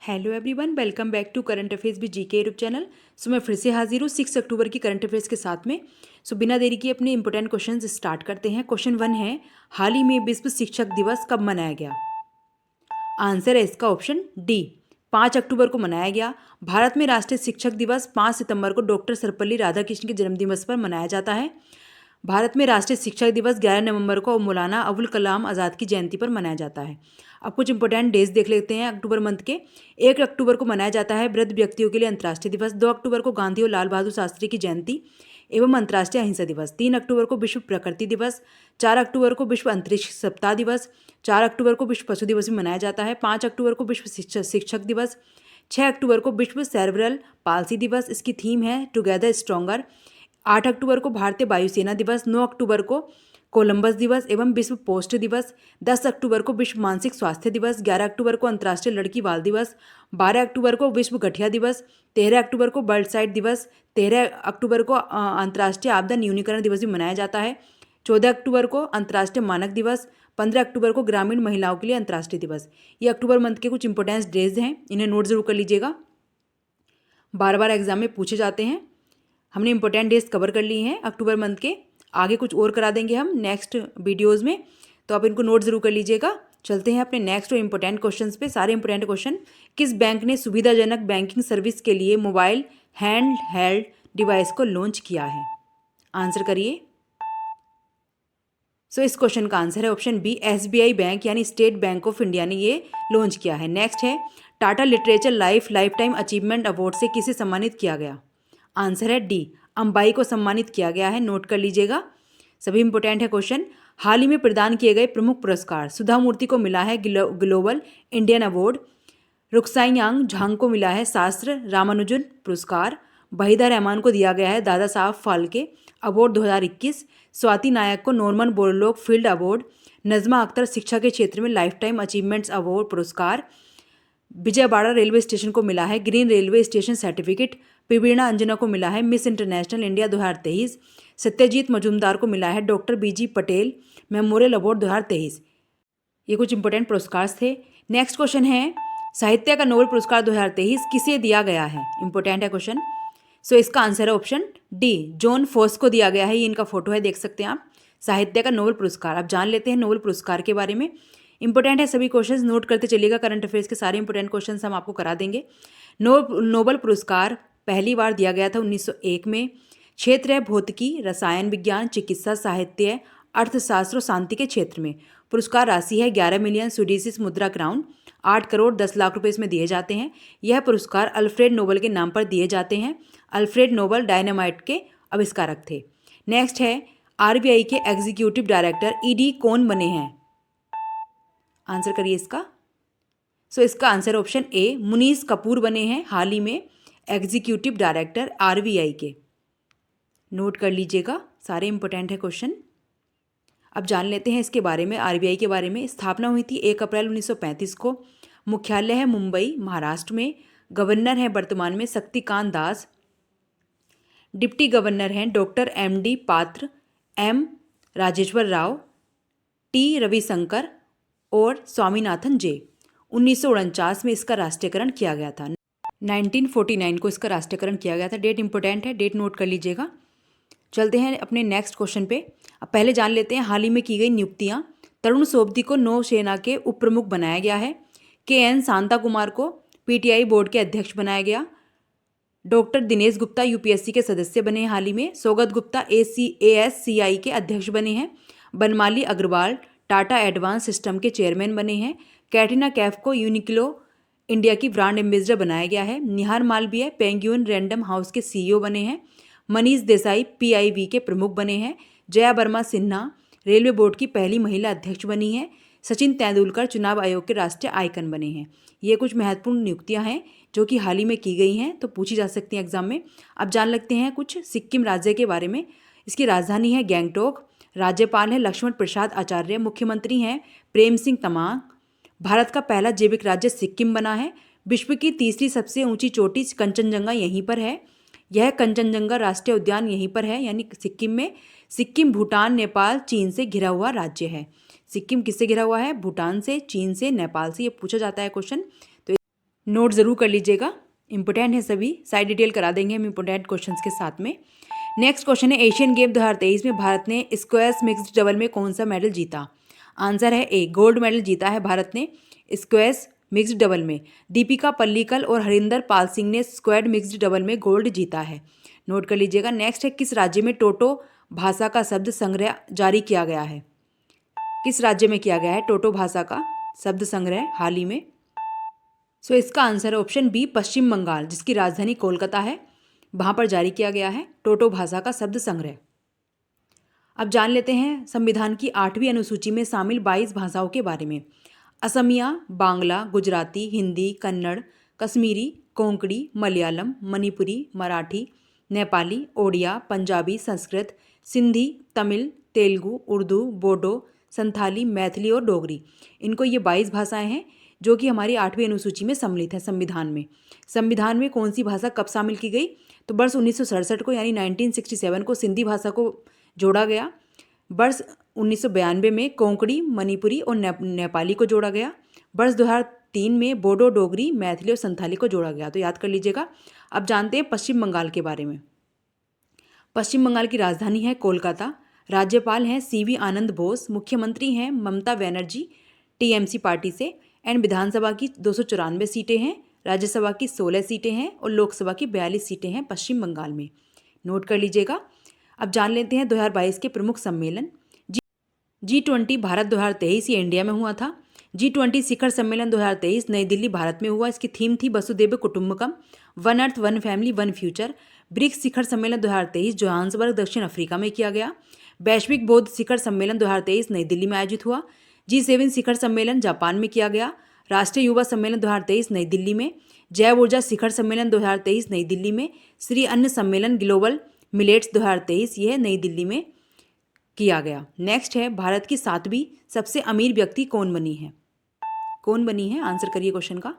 Hello everyone, welcome back to current affairs भी GK YouTube channel. मैं फिर से हाजिर हूँ 6 अक्टूबर की करंट अफेयर्स के साथ में। बिना देरी के अपने इंपॉर्टेंट क्वेश्चंस स्टार्ट करते हैं। क्वेश्चन 1 है, हाल ही में विश्व शिक्षक दिवस कब मनाया गया? आंसर है इसका ऑप्शन डी, 5 अक्टूबर को मनाया गया। भारत में राष्ट्रीय शिक्षक दिवस 5 सितंबर को डॉक्टर सर्वपल्ली राधाकृष्णन के जन्मदिवस पर मनाया जाता है। भारत में राष्ट्रीय शिक्षक दिवस 11 नवंबर को मौलाना अबुल कलाम आज़ाद की जयंती पर मनाया जाता है। अब कुछ इंपॉर्टेंट डेज देख लेते हैं अक्टूबर मंथ के। 1 अक्टूबर को मनाया जाता है वृद्ध व्यक्तियों के लिए अंतर्राष्ट्रीय दिवस। 2 अक्टूबर को गांधी और लाल बहादुर शास्त्री की जयंती एवं अंतर्राष्ट्रीय अहिंसा दिवस। 3 अक्टूबर को विश्व प्रकृति दिवस। 4 अक्टूबर को विश्व अंतरिक्ष सप्ताह दिवस। 4 अक्टूबर को विश्व पशु दिवस भी मनाया जाता है। 5 अक्टूबर को विश्व शिक्षक दिवस। 6 अक्टूबर को विश्व सेरेब्रल पाल्सी दिवस, इसकी थीम है टुगेदर स्ट्रॉन्गर। 8 अक्टूबर को भारतीय वायुसेना दिवस। 9 अक्टूबर को कोलंबस दिवस एवं विश्व पोस्ट दिवस। 10 अक्टूबर को विश्व मानसिक स्वास्थ्य दिवस। 11 अक्टूबर को अंतर्राष्ट्रीय लड़की बाल दिवस। 12 अक्टूबर को विश्व गठिया दिवस। 13 अक्टूबर को बर्ड साइट दिवस। 13 अक्टूबर को अंतर्राष्ट्रीय आपदा न्यूनीकरण दिवस भी मनाया जाता है। 14 अक्टूबर को अंतर्राष्ट्रीय मानक दिवस। 15 अक्टूबर को ग्रामीण महिलाओं के लिए अंतर्राष्ट्रीय दिवस। ये अक्टूबर मंथ के कुछ इंपॉर्टेंट डेज हैं, इन्हें नोट जरूर कर लीजिएगा, बार बार एग्जाम में पूछे जाते हैं। हमने इंपॉर्टेंट डेज कवर कर लिए हैं अक्टूबर मंथ के, आगे कुछ और करा देंगे हम नेक्स्ट वीडियोस में, तो आप इनको नोट जरूर कर लीजिएगा। चलते हैं अपने नेक्स्ट और इंपॉर्टेंट क्वेश्चंस पे। सारे इंपॉर्टेंट क्वेश्चन, किस बैंक ने सुविधाजनक बैंकिंग सर्विस के लिए मोबाइल हैंड हेल्ड डिवाइस को लॉन्च किया है? आंसर करिए। इस क्वेश्चन का आंसर है ऑप्शन बी, एसबीआई बैंक यानी स्टेट बैंक ऑफ इंडिया ने ये लॉन्च किया है। नेक्स्ट है, Tata literature life time achievement award से किसे सम्मानित किया गया? आंसर है डी, अंबाई को सम्मानित किया गया है, नोट कर लीजिएगा, सभी इंपॉर्टेंट है क्वेश्चन। हाल ही में प्रदान किए गए प्रमुख पुरस्कार, सुधा मूर्ति को मिला है ग्लोबल इंडियन अवार्ड। रुक्साइयांग झांग को मिला है शास्त्र रामानुजन पुरस्कार। वहीदा रहमान को दिया गया है दादा साहब फाल्के अवार्ड 2021। स्वाति नायक को Norman Borlaug field award. Najma Akhtar शिक्षा के क्षेत्र में लाइफ टाइम अचीवमेंट्स अवार्ड पुरस्कार। विजयवाड़ा रेलवे स्टेशन को मिला है ग्रीन रेलवे स्टेशन सर्टिफिकेट। प्रवीणा अंजना को मिला है miss international India 2023। Satyajit Majumdar को मिला है डॉक्टर बीजी पटेल मेमोरियल अवार्ड 2023। ये कुछ इंपॉर्टेंट पुरस्कार थे। नेक्स्ट क्वेश्चन है, साहित्य का नोबेल पुरस्कार 2023 किसे दिया गया है? इंपॉर्टेंट है क्वेश्चन। इसका आंसर है ऑप्शन डी, जॉन फॉस को दिया गया है। ये इनका फोटो है, देख सकते हैं आप, साहित्य का नोबेल पुरस्कार। अब जान लेते हैं नोबेल पुरस्कार के बारे में। इंपॉर्टेंट है सभी क्वेश्चंस, नोट करते चलिएगा, करंट अफेयर्स के सारे इंपॉर्टेंट क्वेश्चंस हम आपको करा देंगे। नोबेल पुरस्कार पहली बार दिया गया था 1901 में। क्षेत्र है भौतिकी, रसायन विज्ञान, चिकित्सा, साहित्य, अर्थशास्त्र और शांति के क्षेत्र में। पुरस्कार राशि है 11 मिलियन स्वीडिश मुद्रा क्राउन, 8 करोड़ 10 लाख रुपए इसमें दिए जाते हैं। यह पुरस्कार अल्फ्रेड नोबेल के नाम पर दिए जाते हैं। अल्फ्रेड नोबेल डायनामाइट के आविष्कारक थे। नेक्स्ट है, आरबीआई के एग्जीक्यूटिव डायरेक्टर ईडी कौन बने हैं? आंसर करिए इसका। इसका आंसर ऑप्शन ए, मुनीस कपूर बने हैं हाल ही में एग्जीक्यूटिव डायरेक्टर आरबीआई के, नोट कर लीजिएगा, सारे इंपॉर्टेंट है क्वेश्चन। अब जान लेते हैं इसके बारे में, आरबीआई के बारे में। स्थापना हुई थी 1 अप्रैल 1935 को। मुख्यालय है मुंबई महाराष्ट्र में। गवर्नर है वर्तमान में शक्तिकांत दास। डिप्टी गवर्नर हैं डॉक्टर एमडी पात्र, एम राजेश्वर राव, टी रविशंकर और स्वामीनाथन जे। 1949 में इसका राष्ट्रीयकरण किया गया था। 1949 को इसका राष्ट्रीयकरण किया गया था। डेट इंपॉर्टेंट है, डेट नोट कर लीजिएगा। चलते हैं अपने नेक्स्ट क्वेश्चन पे। अब पहले जान लेते हैं हाल ही में की गई नियुक्तियां। तरुण सोबती को नौसेना के उप प्रमुख बनाया गया है। के एन शांता कुमार को पीटीआई बोर्ड के अध्यक्ष बनाया गया। डॉक्टर दिनेश गुप्ता यूपीएससी के सदस्य बने हैं हाल ही में। सौगत गुप्ता एएससीआई के अध्यक्ष बने हैं। बनमाली अग्रवाल टाटा एडवांस सिस्टम के चेयरमैन बने हैं। कैटरीना कैफ को यूनिक्लो इंडिया की ब्रांड एम्बेसडर बनाया गया है। निहार मालवीय पेंगुइन रैंडम हाउस के सीईओ बने हैं। मनीष देसाई पीआईबी के प्रमुख बने हैं। जया वर्मा सिन्हा रेलवे बोर्ड की पहली महिला अध्यक्ष बनी है। सचिन तेंदुलकर चुनाव आयोग के राष्ट्रीय आइकन बने हैं। ये कुछ महत्वपूर्ण नियुक्तियां हैं जो कि हाल ही में की गई हैं, तो पूछी जा सकती हैं एग्जाम में। अब जान लगते हैं कुछ सिक्किम राज्य के बारे में। इसकी राजधानी है गैंगटोक। राज्यपाल है लक्ष्मण प्रसाद आचार्य। मुख्यमंत्री हैं प्रेम सिंह तमांग। भारत का पहला जैविक राज्य सिक्किम बना है। विश्व की तीसरी सबसे ऊंची चोटी कंचनजंगा यहीं पर है। यह कंचनजंगा राष्ट्रीय उद्यान यहीं पर है, यानी सिक्किम में। सिक्किम भूटान नेपाल चीन से घिरा हुआ राज्य है। सिक्किम किससे घिरा हुआ है? भूटान से, चीन से, नेपाल से। ये पूछा जाता है क्वेश्चन। तो नोट ज़रूर कर लीजिएगा, इंपॉर्टेंट है सभी, साइड डिटेल करा देंगे हम इंपॉर्टेंट क्वेश्चंस के साथ में। नेक्स्ट क्वेश्चन है, एशियन गेम 2023 में भारत ने स्क्वैश मिक्स्ड डबल में कौन सा मेडल जीता? आंसर है ए, गोल्ड मेडल जीता है भारत ने स्क्वैश मिक्स्ड डबल में। दीपिका पल्लीकल और हरिंदर पाल सिंह ने स्क्वैड मिक्स्ड डबल में गोल्ड जीता है, नोट कर लीजिएगा। नेक्स्ट है, किस राज्य में टोटो भाषा का शब्द संग्रह जारी किया गया है? किस राज्य में किया गया है टोटो भाषा का शब्द संग्रह हाल ही में? सो इसका आंसर है ऑप्शन बी, पश्चिम बंगाल, जिसकी राजधानी कोलकाता है, वहाँ पर जारी किया गया है टोटो भाषा का शब्द संग्रह। अब जान लेते हैं संविधान की 8वीं अनुसूची में शामिल 22 भाषाओं के बारे में। असमिया, बांग्ला, गुजराती, हिंदी, कन्नड़, कश्मीरी, कोंकणी, मलयालम, मणिपुरी, मराठी, नेपाली, ओडिया, पंजाबी, संस्कृत, सिंधी, तमिल, तेलुगु, उर्दू, बोडो, संथाली, मैथिली और डोगरी। इनको ये 22 भाषाएं हैं जो कि हमारी 8वीं अनुसूची में सम्मिलित है संविधान में। संविधान में कौन सी भाषा कब शामिल की गई? तो वर्ष 1967 को यानी 1967 को सिंधी भाषा को जोड़ा गया। वर्ष 1992 में कोंकणी, मणिपुरी और नेपाली को जोड़ा गया। वर्ष 2003 में बोडो, डोगरी, मैथिली और संथाली को जोड़ा गया। तो याद कर लीजिएगा। अब जानते हैं पश्चिम बंगाल के बारे में। पश्चिम बंगाल की राजधानी है कोलकाता। राज्यपाल हैं सीवी आनंद बोस। मुख्यमंत्री हैं ममता बनर्जी टीएमसी पार्टी से। एंड विधानसभा की 294 सीटें हैं, राज्यसभा की 16 सीटें हैं और लोकसभा की 42 सीटें हैं पश्चिम बंगाल में, नोट कर लीजिएगा। अब जान लेते हैं 2022 के प्रमुख सम्मेलन। G20 भारत 2023 ये इंडिया में हुआ था। G20 शिखर सम्मेलन 2023 नई दिल्ली भारत में हुआ। इसकी थीम थी वसुदेव कुटुम्बकम, one earth one family one future. BRICS शिखर सम्मेलन 2023 जोहान्सबर्ग दक्षिण अफ्रीका में किया गया। वैश्विक बौद्ध शिखर सम्मेलन 2023 नई दिल्ली में आयोजित हुआ। G7 शिखर सम्मेलन जापान में किया गया। राष्ट्रीय युवा सम्मेलन 2023 नई दिल्ली में। जैव ऊर्जा शिखर सम्मेलन 2023 नई दिल्ली में। श्री अन्न सम्मेलन ग्लोबल मिलेट्स 2023 यह नई दिल्ली में किया गया। नेक्स्ट है, भारत की 7वीं सबसे अमीर व्यक्ति कौन बनी है? कौन बनी है, आंसर करिए क्वेश्चन का।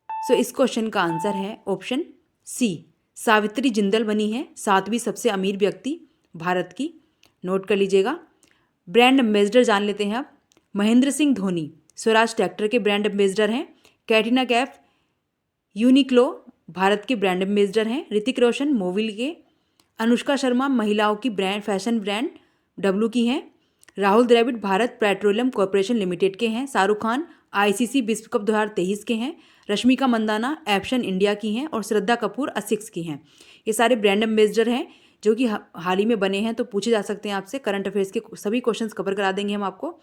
सो इस क्वेश्चन का आंसर है ऑप्शन सी, सावित्री जिंदल बनी है 7वीं सबसे अमीर व्यक्ति भारत की, नोट कर लीजिएगा। ब्रांड एम्बेसडर जान लेते हैं अब। महेंद्र सिंह धोनी स्वराज ट्रैक्टर के ब्रांड एम्बेसडर हैं। कैटरीना कैफ यूनिक्लो भारत के ब्रांड एम्बेसडर हैं। ऋतिक रोशन मोबिल के। अनुष्का शर्मा महिलाओं की ब्रांड फैशन ब्रांड डब्लू की हैं। Rahul Dravid Bharat Petroleum Corporation Limited के हैं। शाहरुख खान आईसीसी विश्व कप 2023 के हैं। रश्मिका मंदाना एप्शन इंडिया की हैं और श्रद्धा कपूर असिक्स की हैं। ये सारे ब्रांड एम्बेसडर हैं जो कि हाल ही में बने हैं, तो पूछे जा सकते हैं आपसे। करंट अफेयर्स के सभी क्वेश्चंस कवर करा देंगे हम आपको।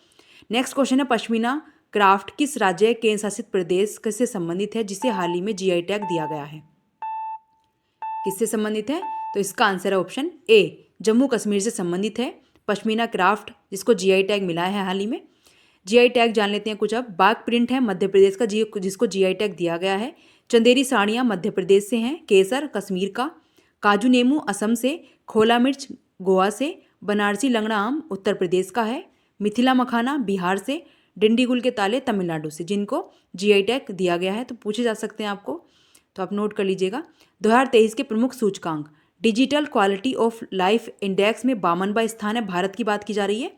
नेक्स्ट क्वेश्चन है, पश्मीना क्राफ्ट किस राज्य केंद्र शासित प्रदेश से संबंधित है जिसे हाल ही में जीआई टैग दिया गया है? किससे संबंधित है? तो इसका आंसर है ऑप्शन ए, जम्मू कश्मीर से संबंधित है पश्मीना क्राफ्ट, जिसको जीआई टैग मिला है हाल ही में। जीआई टैग जान लेते हैं कुछ अब। बाघ प्रिंट है मध्य प्रदेश का जिसको जीआई टैग दिया गया है। चंदेरी साड़ियाँ मध्य प्रदेश से हैं। केसर कश्मीर का। काजू नेमू असम से। खोला मिर्च गोवा से। बनारसी लंगड़ा आम उत्तर प्रदेश का है। मिथिला मखाना बिहार से। डिंडीगुल के ताले तमिलनाडु से, जिनको जीआई टैग दिया गया है। तो पूछे जा सकते हैं आपको, तो आप नोट कर लीजिएगा। 2023 के प्रमुख सूचकांक। Digital quality of life index में 52वां स्थान है, भारत की बात की जा रही है।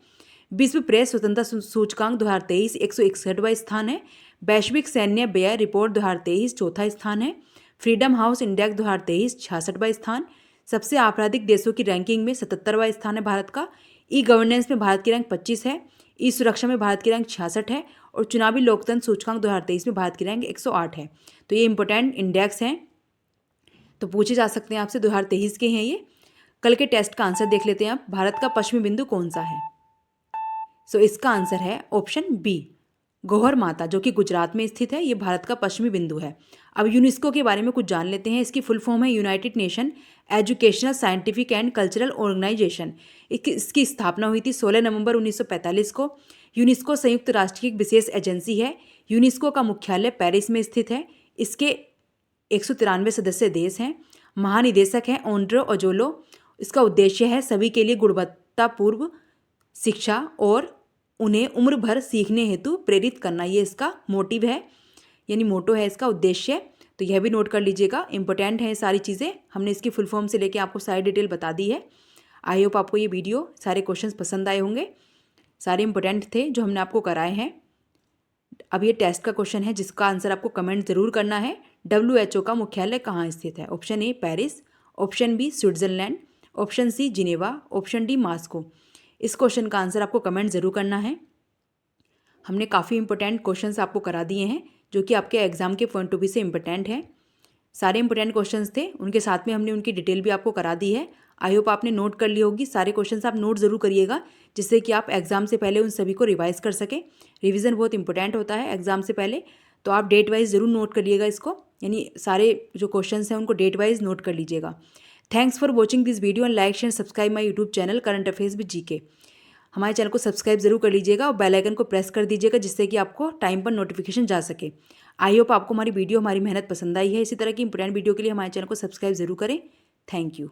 विश्व प्रेस स्वतंत्रता सूचकांक 2023 161वां स्थान है। वैश्विक सैन्य व्यय रिपोर्ट 2023 चौथा स्थान है। फ्रीडम हाउस इंडेक्स 2023 66वां स्थान। सबसे आपराधिक देशों की रैंकिंग में 77वां स्थान है भारत का। ई गवर्नेंस में भारत की रैंक 25 है। ई सुरक्षा में भारत की रैंक 66 है और चुनावी लोकतंत्र सूचकांक 2023 में भारत की रैंक 108 है। तो ये इंपॉर्टेंट इंडेक्स हैं, तो पूछे जा सकते हैं आपसे, 2023 के हैं ये। कल के टेस्ट का आंसर देख लेते हैं आप। भारत का पश्चिमी बिंदु कौन सा है? सो इसका आंसर है ऑप्शन बी, गौहर माता, जो कि गुजरात में स्थित है। ये भारत का पश्चिमी बिंदु है। अब यूनेस्को के बारे में कुछ जान लेते हैं। इसकी फुल फॉर्म है United Nation Educational Scientific and Cultural Organisation. इसकी स्थापना हुई थी 16 नवंबर 1945 को। यूनेस्को संयुक्त राष्ट्र की एक विशेष एजेंसी है। यूनेस्को का मुख्यालय पेरिस में स्थित है। इसके 193 सदस्य देश हैं। महानिदेशक हैं ओंड्रो ओजोलो। इसका उद्देश्य है सभी के लिए गुणवत्तापूर्ण शिक्षा और उन्हें उम्र भर सीखने हेतु प्रेरित करना, ये इसका मोटिव है, यानी मोटो है इसका, उद्देश्य। तो यह भी नोट कर लीजिएगा, इंपॉर्टेंट है सारी चीज़ें। हमने इसकी फुल फॉर्म से लेके आपको सारी डिटेल बता दी है। आई होप आपको ये वीडियो सारे क्वेश्चंस पसंद आए होंगे। सारे इंपॉर्टेंट थे जो हमने आपको कराए हैं। अब ये टेस्ट का क्वेश्चन है जिसका आंसर आपको कमेंट ज़रूर करना है। WHO का मुख्यालय कहाँ स्थित है? Option A Paris, option B Switzerland, option C Geneva, option D Moscow. इस क्वेश्चन का आंसर आपको कमेंट ज़रूर करना है। हमने काफ़ी इंपॉर्टेंट क्वेश्चंस आपको करा दिए हैं जो कि आपके एग्जाम के पॉइंट ऑफ व्यू से इंपॉर्टेंट हैं। सारे इंपॉर्टेंट क्वेश्चंस थे, उनके साथ में हमने उनकी डिटेल भी आपको करा दी है। आई होप आपने नोट कर ली होगी। सारे क्वेश्चंस आप नोट ज़रूर करिएगा जिससे कि आप एग्जाम से पहले उन सभी को रिवाइज कर सकें। रिवीजन बहुत इंपॉर्टेंट होता है एग्जाम से पहले, तो आप डेट वाइज ज़रूर नोट करिएगा इसको, यानी सारे जो क्वेश्चंस हैं उनको डेट वाइज नोट कर लीजिएगा। Thanks for watching this video and like share subscribe my YouTube channel current affairs with GK. हमारे चैनल को सब्सक्राइब जरूर कर लीजिएगा और बेल आइकन को प्रेस कर दीजिएगा जिससे कि आपको टाइम पर नोटिफिकेशन जा सके। आई होप आपको हमारी वीडियो हमारी मेहनत पसंद आई है। इसी तरह की इंपॉर्टेंट वीडियो के लिए हमारे चैनल को सब्सक्राइब जरूर करें। Thank you.